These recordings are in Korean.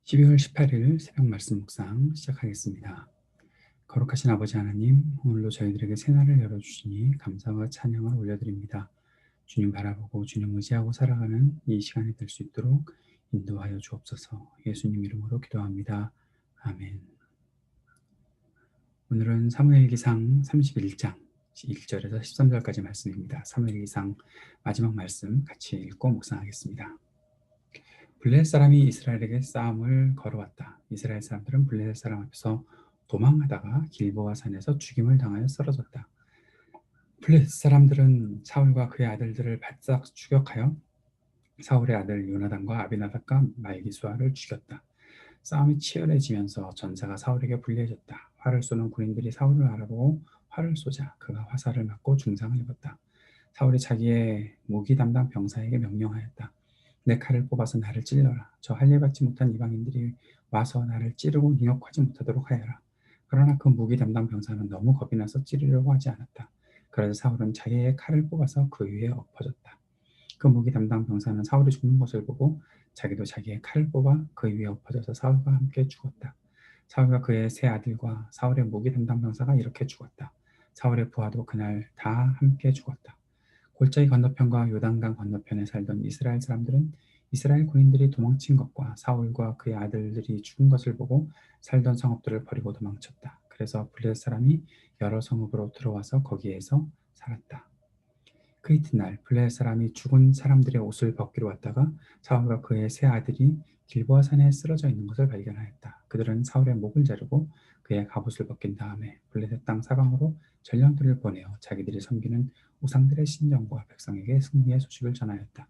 12월 18일 새벽 말씀 묵상 시작하겠습니다. 거룩하신 아버지 하나님, 오늘도 저희들에게 새날을 열어주시니 감사와 찬양을 올려드립니다. 주님 바라보고 주님 의지하고 살아가는 이 시간이 될 수 있도록 인도하여 주옵소서. 예수님 이름으로 기도합니다. 아멘. 오늘은 사무엘기상 31장 1절에서 13절까지 말씀입니다. 사무엘기상 마지막 말씀 같이 읽고 묵상하겠습니다. 블레셋 사람이 이스라엘에게 싸움을 걸어왔다. 이스라엘 사람들은 블레셋 사람 앞에서 도망하다가 길보아 산에서 죽임을 당하여 쓰러졌다. 블레셋 사람들은 사울과 그의 아들들을 바싹 추격하여 사울의 아들 요나단과 아비나답과 말기수아를 죽였다. 싸움이 치열해지면서 전사가 사울에게 불리해졌다. 활을 쏘는 군인들이 사울을 알아보고 활을 쏘자 그가 화살을 맞고 중상을 입었다. 사울이 자기의 무기 담당 병사에게 명령하였다. 내 칼을 뽑아서 나를 찔러라. 저 할례 받지 못한 이방인들이 와서 나를 찌르고 능욕하지 못하도록 하여라. 그러나 그 무기 담당 병사는 너무 겁이 나서 찌르려고 하지 않았다. 그래서 사울은 자기의 칼을 뽑아서 그 위에 엎어졌다. 그 무기 담당 병사는 사울이 죽는 것을 보고 자기도 자기의 칼을 뽑아 그 위에 엎어져서 사울과 함께 죽었다. 사울과 그의 세 아들과 사울의 무기 담당 병사가 이렇게 죽었다. 사울의 부하도 그날 다 함께 죽었다. 골짜기 건너편과 요단강 건너편에 살던 이스라엘 사람들은 이스라엘 군인들이 도망친 것과 사울과 그의 아들들이 죽은 것을 보고 살던 성읍들을 버리고 도망쳤다. 그래서 블레셋 사람이 여러 성읍으로 들어와서 거기에서 살았다. 그 이튿날 블레셋 사람이 죽은 사람들의 옷을 벗기로 왔다가 사울과 그의 세 아들이 길보아 산에 쓰러져 있는 것을 발견하였다. 그들은 사울의 목을 자르고 그의 갑옷을 벗긴 다음에 블레셋 땅 사방으로 전령들을 보내어 자기들이 섬기는 우상들의 신전과 백성에게 승리의 소식을 전하였다.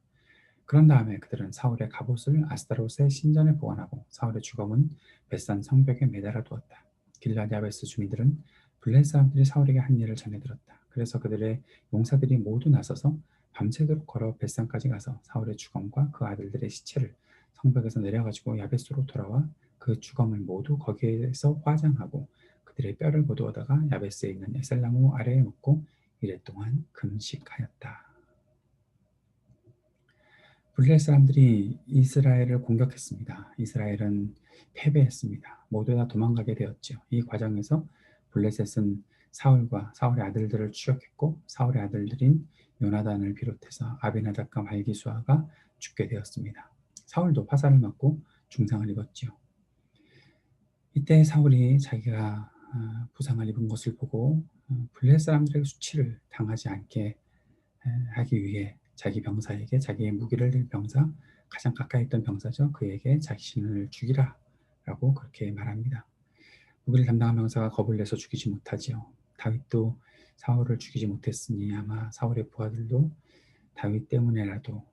그런 다음에 그들은 사울의 갑옷을 아스타롯의 신전에 보관하고 사울의 주검은 벳산 성벽에 매달아 두었다. 길르앗 야베스 주민들은 블레셋 사람들이 사울에게 한 일을 전해 들었다. 그래서 그들의 용사들이 모두 나서서 밤새도록 걸어 벳산까지 가서 사울의 주검과 그 아들들의 시체를 성벽에서 내려가지고 야베스로 돌아와 그 주검을 모두 거기에서 화장하고 그들의 뼈를 거두어다가 야베스에 있는 에셀나무 아래에 묻고 이랫 동안 금식하였다. 블레셋 사람들이 이스라엘을 공격했습니다. 이스라엘은 패배했습니다. 모두 다 도망가게 되었죠. 이 과정에서 블레셋은 사울과 사울의 아들들을 추격했고 사울의 아들들인 요나단을 비롯해서 아비나답과 말기수아가 죽게 되었습니다. 사울도 화살을 맞고 중상을 입었지요. 이때 사울이 자기가 부상을 입은 것을 보고 블레셋 사람들에게 수치를 당하지 않게 하기 위해 자기 병사에게 자기의 무기를 들 병사, 가장 가까이 있던 병사죠. 그에게 자신을 죽이라 라고 그렇게 말합니다. 무기를 담당한 병사가 겁을 내서 죽이지 못하지요. 다윗도 사울을 죽이지 못했으니 아마 사울의 부하들도 다윗 때문에라도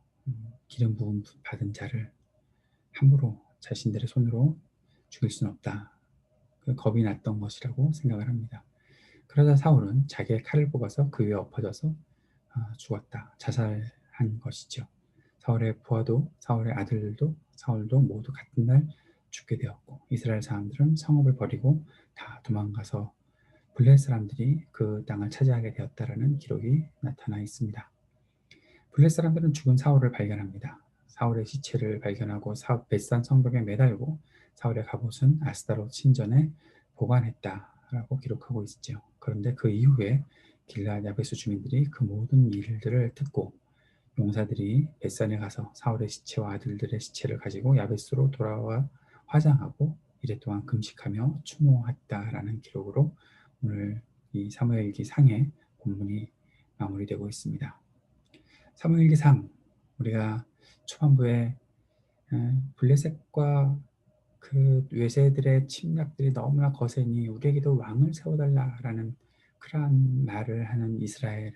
기름 부음 받은 자를 함부로 자신들의 손으로 죽일 수는 없다. 그 겁이 났던 것이라고 생각을 합니다. 그러자 사울은 자기의 칼을 뽑아서 그 위에 엎어져서 죽었다. 자살한 것이죠. 사울의 부하도 사울의 아들들도 사울도 모두 같은 날 죽게 되었고 이스라엘 사람들은 성읍을 버리고 다 도망가서 블레셋 사람들이 그 땅을 차지하게 되었다라는 기록이 나타나 있습니다. 블레셋 사람들은 죽은 사울을 발견합니다. 사울의 시체를 발견하고 벳산 성벽에 매달고 사울의 갑옷은 아스타롯 신전에 보관했다라고 기록하고 있죠. 그런데 그 이후에 길르앗 야베스 주민들이 그 모든 일들을 듣고 용사들이 벳산에 가서 사울의 시체와 아들들의 시체를 가지고 야베스로 돌아와 화장하고 이랫동안 금식하며 추모했다라는 기록으로 오늘 이 사무엘기 상의 본문이 마무리되고 있습니다. 사무엘기상 우리가 초반부에 블레셋과 그 외세들의 침략들이 너무나 거세니 우리에게도 왕을 세워달라라는 그러한 말을 하는 이스라엘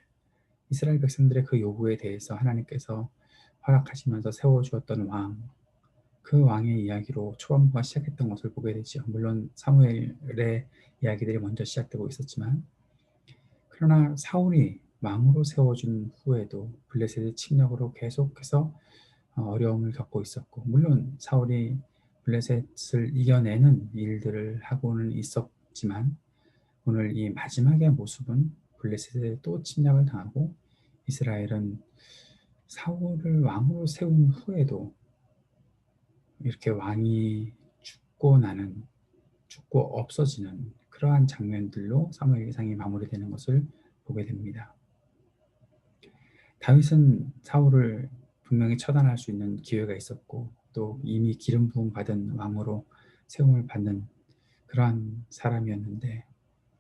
백성들의 그 요구에 대해서 하나님께서 허락하시면서 세워주었던 왕, 그 왕의 이야기로 초반부가 시작했던 것을 보게 되죠. 물론 사무엘의 이야기들이 먼저 시작되고 있었지만 그러나 사울이 왕으로 세워준 후에도 블레셋의 침략으로 계속해서 어려움을 겪고 있었고 물론 사울이 블레셋을 이겨내는 일들을 하고는 있었지만 오늘 이 마지막의 모습은 블레셋에 또 침략을 당하고 이스라엘은 사울을 왕으로 세운 후에도 이렇게 왕이 죽고 없어지는 그러한 장면들로 사무엘기상이 마무리되는 것을 보게 됩니다. 다윗은 사울을 분명히 처단할 수 있는 기회가 있었고 또 이미 기름 부음 받은 왕으로 세움을 받는 그러한 사람이었는데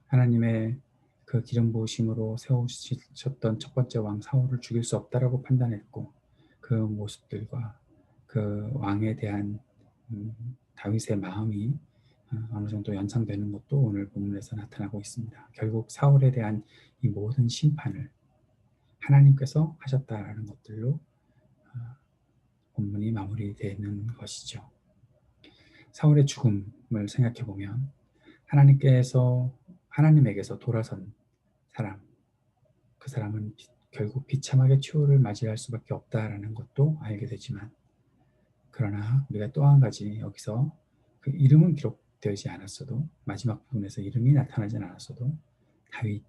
하나님의 그 기름 부으심으로 세우셨던 첫 번째 왕 사울을 죽일 수 없다라고 판단했고 그 모습들과 그 왕에 대한 다윗의 마음이 어느 정도 연상되는 것도 오늘 본문에서 나타나고 있습니다. 결국 사울에 대한 이 모든 심판을 하나님께서 하셨다라는 것들로 본문이 마무리되는 것이죠. 사울의 죽음을 생각해 보면 하나님에게서 돌아선 사람, 그 사람은 결국 비참하게 최후를 맞이할 수밖에 없다라는 것도 알게 되지만 그러나 우리가 또 한 가지 여기서 그 이름은 기록되지 않았어도 마지막 부분에서 이름이 나타나지 않았어도 다윗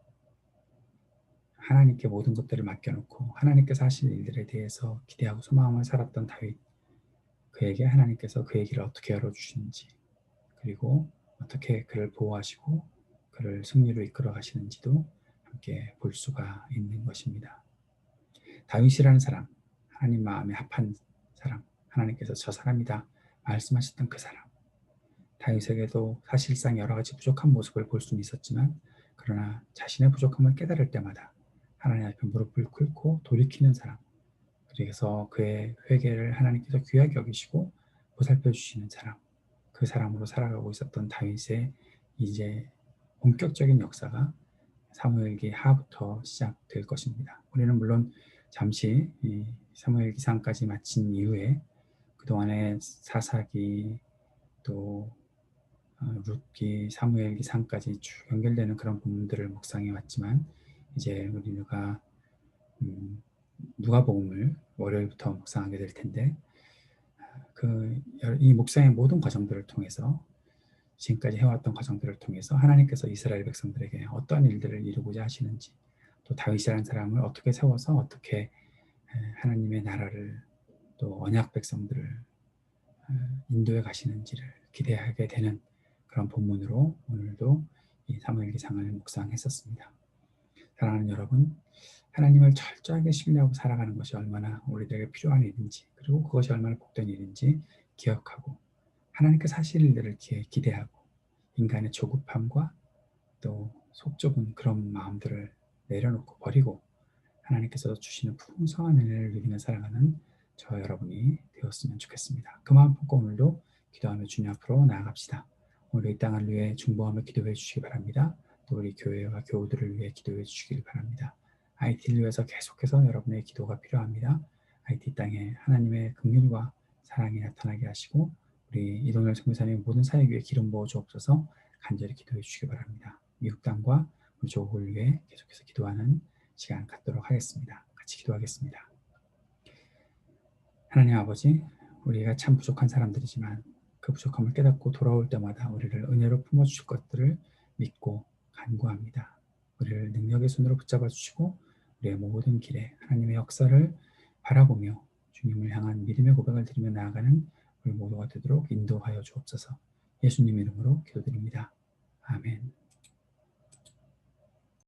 하나님께 모든 것들을 맡겨놓고 하나님께서 하실 일들에 대해서 기대하고 소망하며 살았던 다윗 그에게 하나님께서 그의 길을 어떻게 열어주시는지 그리고 어떻게 그를 보호하시고 그를 승리로 이끌어 가시는지도 함께 볼 수가 있는 것입니다. 다윗이라는 사람, 하나님 마음에 합한 사람, 하나님께서 저 사람이다 말씀하셨던 그 사람 다윗에게도 사실상 여러 가지 부족한 모습을 볼 수는 있었지만 그러나 자신의 부족함을 깨달을 때마다 하나님 앞에 무릎을 꿇고 돌이키는 사람 그래서 그의 회개를 하나님께서 귀하게 여기시고 보살펴 주시는 사람 그 사람으로 살아가고 있었던 다윗의 이제 본격적인 역사가 사무엘기 하부터 시작될 것입니다. 우리는 물론 잠시 이 사무엘기상까지 마친 이후에 그동안의 사사기 또 룻기 사무엘기상까지 쭉 연결되는 그런 부분들을 묵상해 왔지만 이제 우리가 누가복음을 월요일부터 묵상하게 될 텐데 이 묵상의 모든 과정들을 통해서 지금까지 해왔던 과정들을 통해서 하나님께서 이스라엘 백성들에게 어떠한 일들을 이루고자 하시는지 또 다윗이라는 사람을 어떻게 세워서 어떻게 하나님의 나라를 또 언약 백성들을 인도해 가시는지를 기대하게 되는 그런 본문으로 오늘도 이 사무엘기상을 묵상했었습니다. 사랑하는 여러분, 하나님을 철저하게 신뢰하고 살아가는 것이 얼마나 우리들에게 필요한 일인지 그리고 그것이 얼마나 복된 일인지 기억하고 하나님께서 하실 일들을 기대하고 인간의 조급함과 또 속 좁은 그런 마음들을 내려놓고 버리고 하나님께서 주시는 풍성한 은혜를 누리며 살아가는 저 여러분이 되었으면 좋겠습니다. 그 마음 품고 오늘도 기도하며 주님 앞으로 나아갑시다. 오늘 이 땅을 위해 중보하며 기도해 주시기 바랍니다. 또 우리 교회와 교우들을 위해 기도해 주시길 바랍니다. IT를 위해서 계속해서 여러분의 기도가 필요합니다. IT 땅에 하나님의 긍휼과 사랑이 나타나게 하시고 우리 이동열 선교사님 모든 사역 위에 기름 부어 주옵소서 간절히 기도해 주시기 바랍니다. 미국 땅과 우리 조국을 위해 계속해서 기도하는 시간 갖도록 하겠습니다. 같이 기도하겠습니다. 하나님 아버지, 우리가 참 부족한 사람들이지만 그 부족함을 깨닫고 돌아올 때마다 우리를 은혜로 품어주실 것들을 믿고 간구합니다. 우리를 능력의 손으로 붙잡아 주시고 우리의 모든 길에 하나님의 역사를 바라보며 주님을 향한 믿음의 고백을 드리며 나아가는 우리 모두가 되도록 인도하여 주옵소서. 예수님 이름으로 기도드립니다. 아멘.